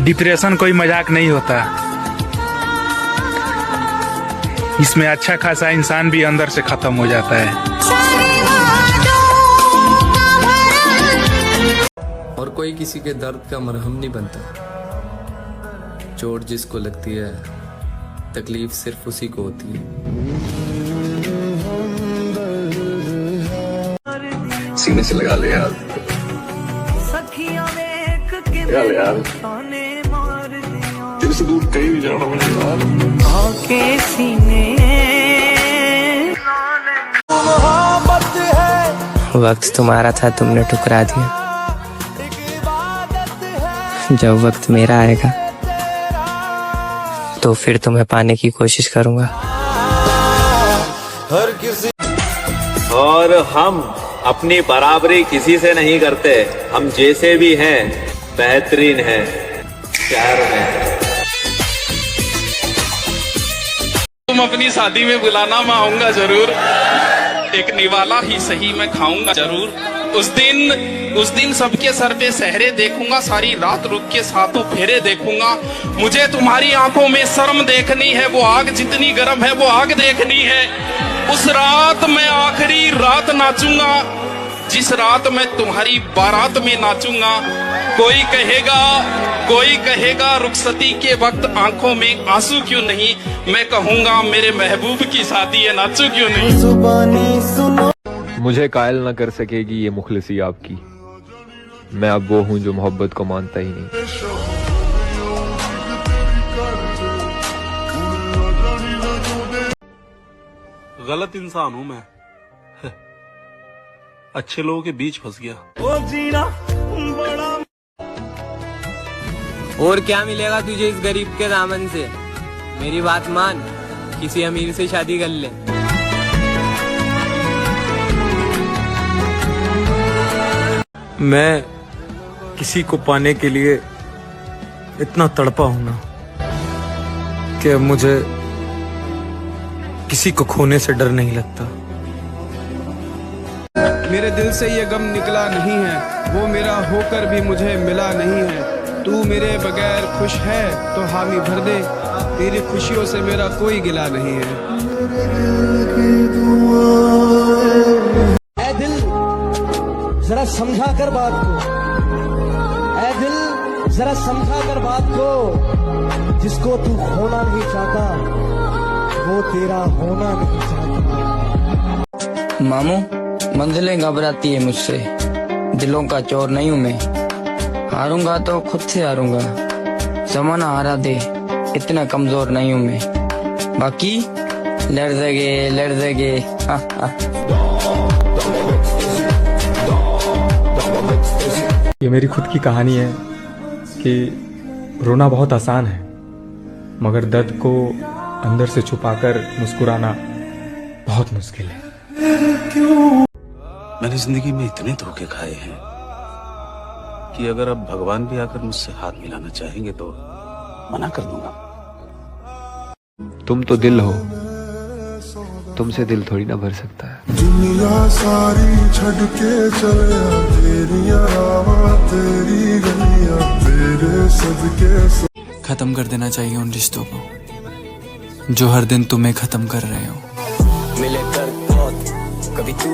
Depression कोई मजाक नहीं होता। इसमें अच्छा खासा इंसान भी अंदर से खत्म हो जाता है। और कोई किसी के दर्द का मरहम नहीं बनता। चोट जिसको लगती है, तकलीफ सिर्फ उसी को होती है। सीने से लगा ले यार, लगा ले यार, तेरे से दूर कहीं नहीं जाना मुझे यार। वक्त तुम्हारा था, तुमने ठुकरा दिया। जब वक्त मेरा आएगा तो फिर तुम्हें पाने की कोशिश करूंगा। और हम अपनी बराबरी किसी से नहीं करते। हम जैसे भी हैं बेहतरीन हैं शहर में। तुम अपनी शादी में बुलाना, मैं आऊंगा जरूर। एक निवाला ही सही मैं खाऊंगा जरूर। उस दिन सबके सर पे सहरे देखूंगा, सारी रात रुक के सातों फेरे देखूंगा। मुझे तुम्हारी आंखों में शर्म देखनी है, वो आग जितनी गर्म है वो आग देखनी है। उस रात मैं आखिरी रात नाचूंगा, जिस रात मैं तुम्हारी बारात में नाचूंगा। कोई कहेगा रुखसती के वक्त आंखों में आंसू क्यों नहीं। मैं कहूंगा मेरे महबूब की शादी है, नाचू क्यों नहीं। मुझे कायल न कर सकेगी ये मुखलिसी आपकी। मैं अब वो हूँ जो मोहब्बत को मानता ही नहीं। गलत इंसान हूँ मैं, अच्छे लोगों के बीच फंस गया। और क्या मिलेगा तुझे इस गरीब के दामन से। मेरी बात मान, किसी अमीर से शादी कर ले। मैं किसी को पाने के लिए इतना तड़पा हूं ना कि मुझे किसी को खोने से डर नहीं लगता। मेरे दिल से ये गम निकला नहीं है, वो मेरा होकर भी मुझे मिला नहीं है। तू मेरे बगैर खुश है तो हामी भर दे, तेरी खुशियों से मेरा कोई गिला नहीं है। ऐ दिल जरा समझा कर बात को, ऐ दिल जरा समझा कर बात को। जिसको तू खोना नहीं चाहता वो तेरा होना नहीं चाहता। मामू, मंजिलें घबराती है मुझसे, दिलों का चोर नहीं हूं मैं। हारूंगा तो खुद से हारूंगा, जमाना हारा दे, इतना कमजोर नहीं हूं मैं। बाकी लड़ देंगे। ये मेरी खुद की कहानी है कि रोना बहुत आसान है, मगर दर्द को अंदर से छुपाकर मुस्कुराना बहुत मुश्किल है। मैंने जिंदगी में इतने धोखे खाए हैं कि अगर अब भगवान भी आकर मुझसे हाथ मिलाना चाहेंगे तो मना कर दूंगा। तुम तो दिल हो, तुमसे दिल थोड़ी ना भर सकता है। दुनिया सारी छड़ के चले, तेरी गलियां तेरे सदके। खत्म कर देना चाहिए उन रिश्तों को जो हर दिन तुम्हें खत्म कर रहे हो। मिले कर बहुत कभी तू।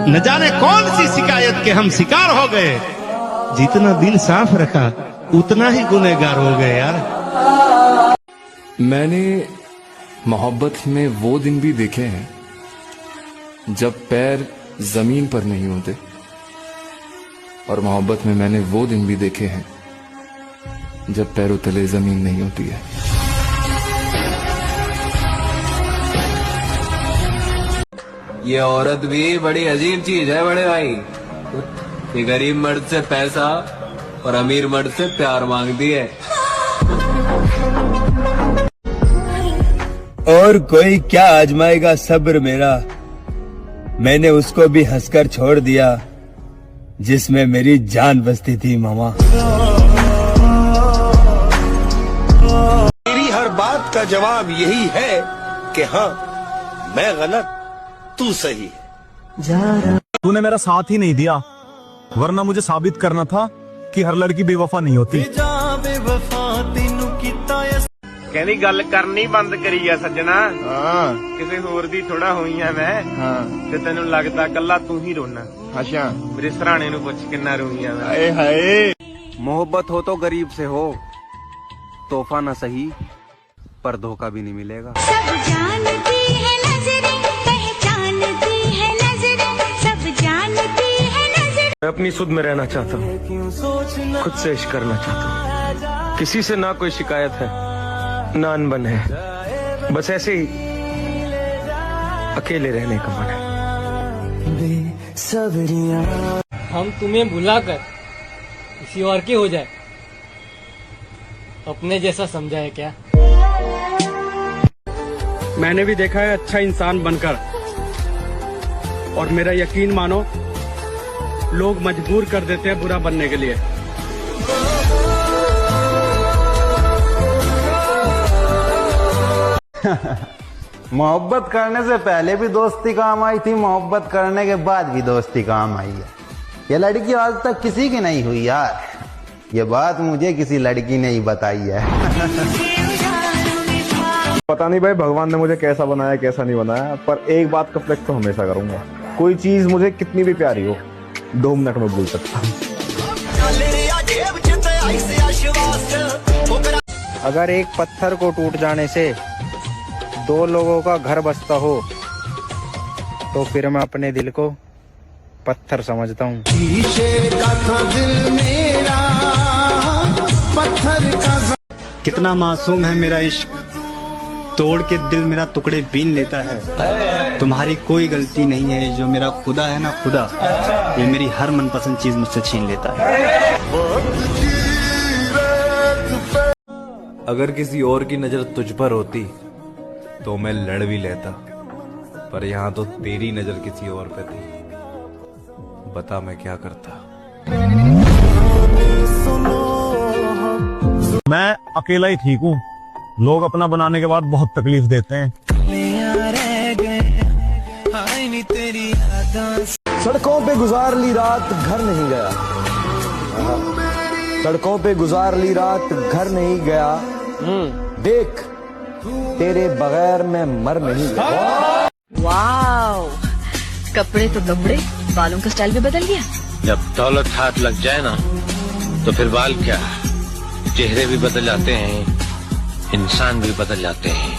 न जाने कौन सी शिकायत के हम शिकार हो गए। जितना दिल साफ रखा उतना ही गुनहगार हो गए यार। मैंने मोहब्बत में वो दिन भी देखे हैं जब पैर जमीन पर नहीं होते, और मोहब्बत में मैंने वो दिन भी देखे हैं जब पैरों तले जमीन नहीं होती है। ये औरत भी बड़ी अजीब चीज है बड़े भाई। ये गरीब मर्द से पैसा और अमीर मर्द से प्यार मांगती है। और कोई क्या आजमाएगा सब्र मेरा। मैंने उसको भी हंसकर छोड़ दिया जिसमें मेरी जान बसती थी मामा। मेरी हर बात का जवाब यही है कि हाँ मैं गलत तू सही। तूने मेरा साथ ही नहीं दिया, वरना मुझे साबित करना था कि हर लड़की बेवफा नहीं होती। कहनी गल करनी बंद करी है सज्जना। किसी होर दी थोड़ा हुई है मैं। ते तेनू लगदा कल्ला तू ही रोना। अच्छा मेरे सराणे नू पुछ किन्ना रोई है मैं। हाय हाय। मोहब्बत हो तो गरीब से हो, तोहफा ना सही पर धोखा भी नहीं मिलेगा। सब जानती है नजरें, पहचानती है नजरें, सब जानती है नजरें। मैं अपनी सुध में रहना चाहता हूँ, खुद से इश्क करना चाहता हूँ। किसी से ना कोई शिकायत है, ना अनबन है, बस ऐसे ही अकेले रहने का मन है। हम तुम्हें भुलाकर किसी और के हो जाए, अपने जैसा समझा है क्या? मैंने भी देखा है अच्छा इंसान बनकर, और मेरा यकीन मानो लोग मजबूर कर देते हैं बुरा बनने के लिए। मोहब्बत करने से पहले भी दोस्ती काम आई थी, मोहब्बत करने के बाद भी दोस्ती काम आई है। ये लड़की आज तक किसी की नहीं हुई यार, ये बात मुझे किसी लड़की ने ही बताई है। पता नहीं भाई भगवान ने मुझे कैसा बनाया कैसा नहीं बनाया, पर एक बात का फ्लेक्स तो हमेशा करूंगा, कोई चीज मुझे कितनी भी प्यारी हो 2 मिनट में भूल सकता हूँ। अगर एक पत्थर को टूट जाने से 2 लोगों का घर बसता हो, तो फिर मैं अपने दिल को पत्थर समझता हूँ। कितना मासूम है मेरा इश्क, तोड़ के दिल मेरा टुकड़े बीन लेता है। तुम्हारी कोई गलती नहीं है, जो मेरा खुदा है ना खुदा, ये मेरी हर मनपसंद चीज मुझसे छीन लेता है। अगर किसी और की नजर तुझ पर होती तो मैं लड़ भी लेता, पर यहाँ तो तेरी नजर किसी और पे थी, बता मैं क्या करता। मैं अकेला ही ठीक हूँ, लोग अपना बनाने के बाद बहुत तकलीफ देते हैं। सड़कों पे गुजार ली रात घर नहीं गया, सड़कों पे गुजार ली रात घर नहीं गया, देख तेरे बगैर मैं मर नहीं गया। वाओ, कपड़े तो कपड़े, बालों का स्टाइल भी बदल गया। जब दौलत हाथ लग जाए ना तो फिर बाल क्या, चेहरे भी बदल जाते हैं, इंसान भी बदल जाते हैं।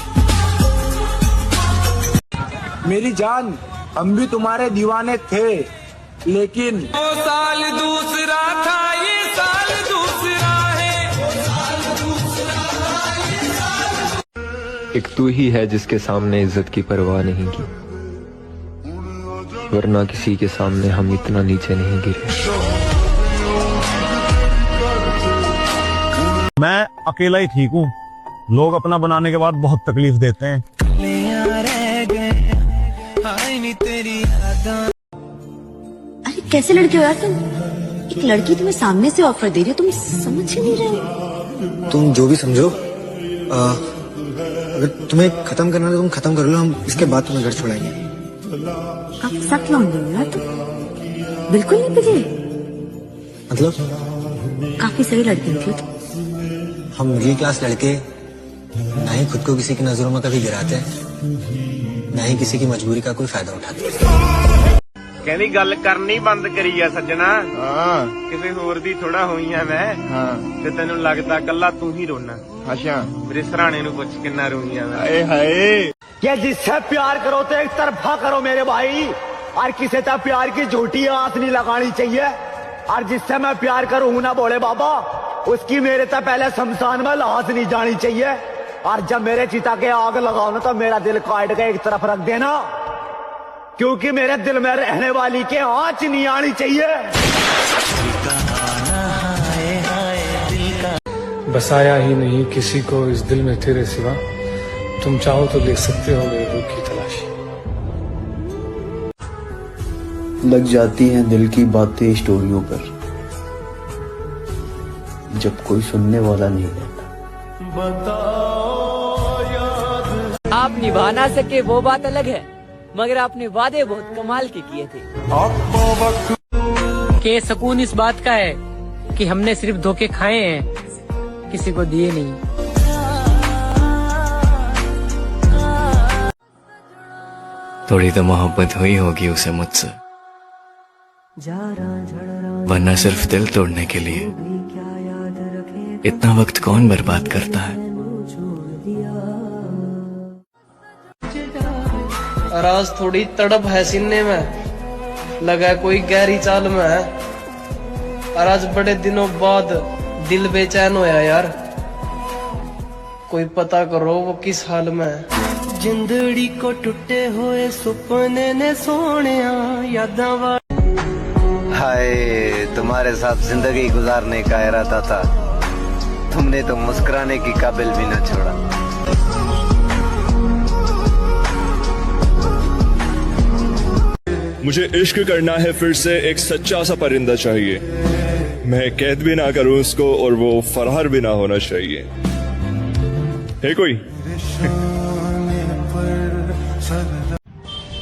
मेरी जान, हम भी तुम्हारे दीवाने थे, लेकिन वो साल दूसरा था, ये साल दूसरा है। एक तू ही है जिसके सामने इज्जत की परवाह नहीं की, वरना किसी के सामने हम इतना नीचे नहीं गिरे। मैं अकेला ही ठीक हूँ, लोग अपना बनाने के बाद बहुत तकलीफ देते हैं। अरे कैसे लड़के हो यार तुम, एक लड़की तुम्हें सामने से ऑफर दे रही है, तुम समझ ही नहीं रहे। तुम जो भी समझो, अगर तुम्हें खत्म करना है तो तुम खत्म कर लो, हम इसके बाद तुम्हें घर छोड़ेंगे। काफी सख्त लौंडे हो यार तुम, बिल्कुल नहीं पिघले। मतलब काफी सही लड़के निकले तुम। हम मिडिल क्लास लड़के ना ही खुद को किसी की नजरों में कभी गिराते, ना ही किसी की मजबूरी का कोई फायदा उठाते। कहनी गल करनी बंद करी है सज्जना। किसी होर दी थोड़ा हुई है मैं। ते तेनू लगदा कल्ला तू ही रोना। अच्छा मेरे सराणे नू पुछ किन्ना रोई है मैं। हाय हाय। क्या जिससे प्यार करो तो एक तरफा करो मेरे भाई, और किसी से प्यार की झूठी आस नहीं लगानी चाहिए। और जिससे मैं प्यार करूँ ना बोले बाबा, उसकी मेरे से पहले शमशान में लाश नहीं जानी चाहिए। और जब मेरे चिता के आग लगाओ ना तो मेरा दिल काट के एक तरफ रख देना, क्योंकि मेरे दिल में रहने वाली के आँच नहीं आनी चाहिए। बसाया ही नहीं किसी को इस दिल में तेरे सिवा, तुम चाहो तो ले सकते हो मेरे रूह की तलाशी। लग जाती हैं दिल की बातें स्टोरियों पर, जब कोई सुनने वाला नहीं रहता। आप निभा ना सके वो बात अलग है, मगर आपने वादे बहुत कमाल के किए थे। के सुकून इस बात का है कि हमने सिर्फ धोखे खाए हैं, किसी को दिए नहीं। थोड़ी तो मोहब्बत हुई होगी उसे मुझसे, वरना सिर्फ दिल तोड़ने के लिए इतना वक्त कौन बर्बाद करता है। और आज थोड़ी तड़प है सीने में, लगा कोई गहरी चाल में है। और आज बड़े दिनों बाद दिल बेचैन होया यार, कोई पता करो वो किस हाल में है। जिंदड़ी को टूटे हुए सुपने ने सोने यादा हाय, तुम्हारे साथ जिंदगी गुजारने का इरादा था, तुमने तो मुस्कुराने की काबिल भी न छोड़ा। मुझे इश्क करना है फिर से, एक सच्चा सा परिंदा चाहिए, मैं कैद भी ना करूं उसको और वो फरार भी ना होना चाहिए। है कोई?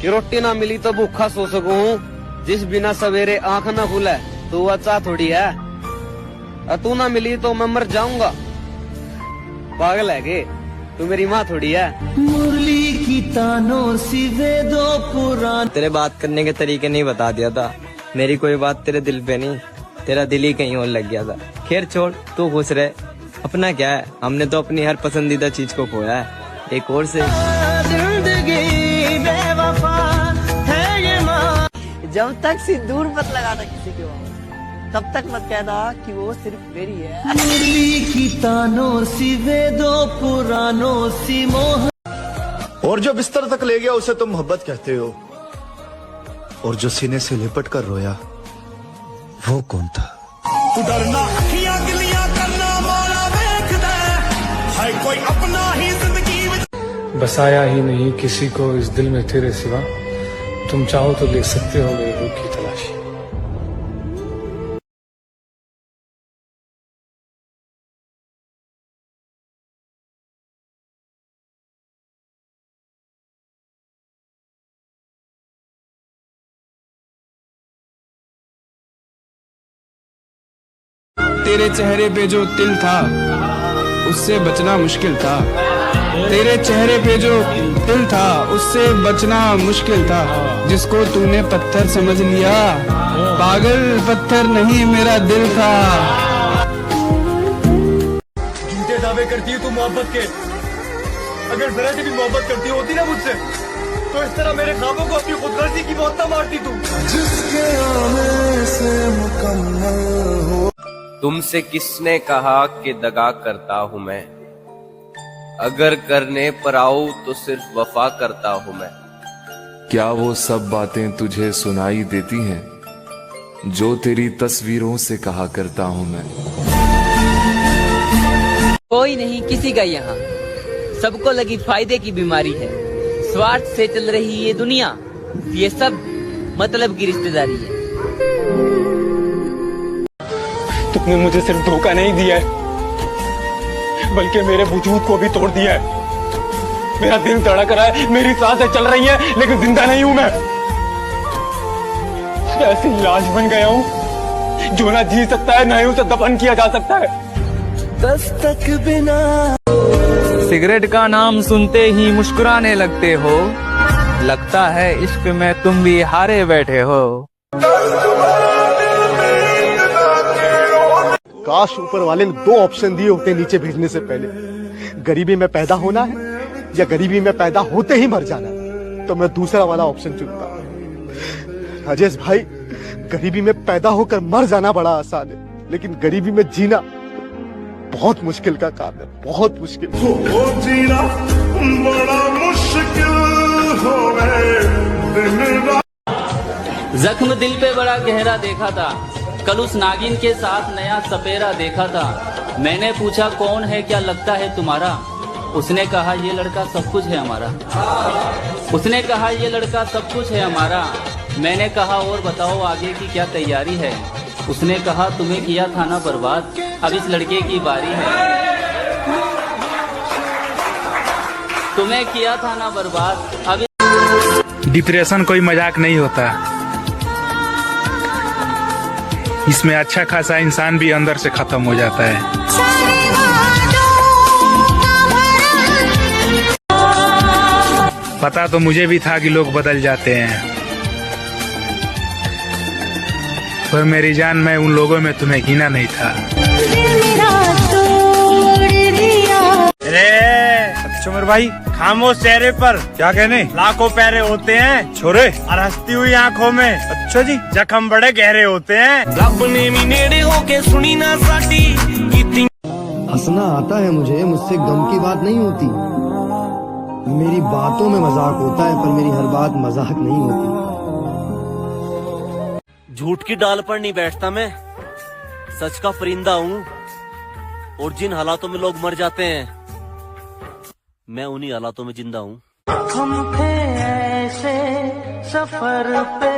कि रोटी ना मिली तो भूखा सो सकूं, जिस बिना सवेरे आंख ना खुले तो अच्छा थोड़ी है। और तू ना मिली तो मैं मर जाऊंगा, पागल है गे, तू मेरी माँ थोड़ी है। मुरली की तानों सिवे दो पुरान। तेरे बात करने के तरीके नहीं बता दिया था, मेरी कोई बात तेरे दिल पे नहीं, तेरा दिल ही कहीं और लग गया था। खैर छोड़, तू खुश रहे, अपना क्या है, हमने तो अपनी हर पसंदीदा चीज को खोया है, एक और से। जब तक सिंदूर मत लगाना किसी के वहाँ, तब तक मत कहना कि वो सिर्फ मेरी है। मुरली की तानों सिवे दो पुरानों सी मोह। और जो बिस्तर तक ले गया उसे तुम मोहब्बत कहते हो, और जो सीने से लिपट कर रोया वो कौन था? डरना अखियां गिलियां करना मारा देखदा है कोई अपना ही जिंदगी। बसाया ही नहीं किसी को इस दिल में तेरे सिवा, तुम चाहो तो ले सकते हो मेरे रूह की तलाशी। तेरे चेहरे पे जो तिल था उससे बचना मुश्किल था, तेरे चेहरे पे जो तिल था उससे बचना मुश्किल था। जिसको तूने पत्थर समझ लिया, पागल पत्थर नहीं मेरा दिल था। झूठे दावे करती है तू मोहब्बत के, अगर जरा से भी मोहब्बत करती होती ना मुझसे तो इस तरह मेरे ख्वाबों को अपनी खुदगर्जी की मौत ना मारती तू। जिसके आने से मुकम्मल हो। तुमसे किसने कहा कि दगा करता हूँ मैं, अगर करने पर आऊं तो सिर्फ वफा करता हूँ मैं। क्या वो सब बातें तुझे सुनाई देती हैं जो तेरी तस्वीरों से कहा करता हूँ मैं। कोई नहीं किसी का यहाँ, सबको लगी फायदे की बीमारी है। स्वार्थ से चल रही ये दुनिया, ये सब मतलब की रिश्तेदारी है। तुमने मुझे सिर्फ धोखा नहीं दिया है, बल्कि मेरे वजूद को भी तोड़ दिया है। मेरा दिल धड़क रहा है, मेरी सांसें चल रही हैं, लेकिन जिंदा नहीं हूं मैं। ऐसी लाश बन गया हूं जो ना जी सकता है, ना ही उसे दफन किया जा सकता है। दस्तक बिना सिगरेट का नाम सुनते ही मुस्कुराने लगते हो, लगता है इश्क में तुम भी हारे बैठे हो। काश ऊपर वाले ने 2 ऑप्शन दिए होते नीचे भेजने से पहले, गरीबी में पैदा होना है या गरीबी में पैदा होते ही मर जाना, तो मैं दूसरा वाला ऑप्शन चुनता। राजेश भाई, गरीबी में पैदा होकर मर जाना बड़ा आसान है, लेकिन गरीबी में जीना बहुत मुश्किल का काम है, बहुत मुश्किल। जीना बड़ा मुश्किल हो गए। जख्म दिल पे बड़ा गहरा देखा था, कल उस नागिन के साथ नया सपेरा देखा था। मैंने पूछा कौन है, क्या लगता है तुम्हारा? उसने कहा ये लड़का सब कुछ है हमारा। उसने कहा ये लड़का सब कुछ है हमारा। मैंने कहा और बताओ आगे की क्या तैयारी है? उसने कहा तुम्हें किया था ना बर्बाद, अब इस लड़के की बारी है। तुम्हें किया था ना बर्बाद, अब। डिप्रेशन कोई मजाक नहीं होता, इसमें अच्छा खासा इंसान भी अंदर से खत्म हो जाता है। पता तो मुझे भी था कि लोग बदल जाते हैं, पर मेरी जान मैं उन लोगों में तुम्हें गिना नहीं था। चुमर भाई खामोश चेहरे पर क्या कहने लाखों पैरे होते हैं छोरे, और हंसती हुई आंखों में अच्छा जी जख्म बड़े गहरे होते हैं। रब ने भी नेड़े होके सुनी ना साडी कीती। हंसना आता है मुझे, मुझसे गम की बात नहीं होती। मेरी बातों में मजाक होता है, पर मेरी हर बात मजाक नहीं होती। झूठ की डाल पर नहीं बैठता मैं, सच का परिंदा हूँ। और जिन हालातों में लोग मर जाते हैं, मैं उन्हीं हालातों में जिंदा हूँ। हम थे ऐसे सफर पे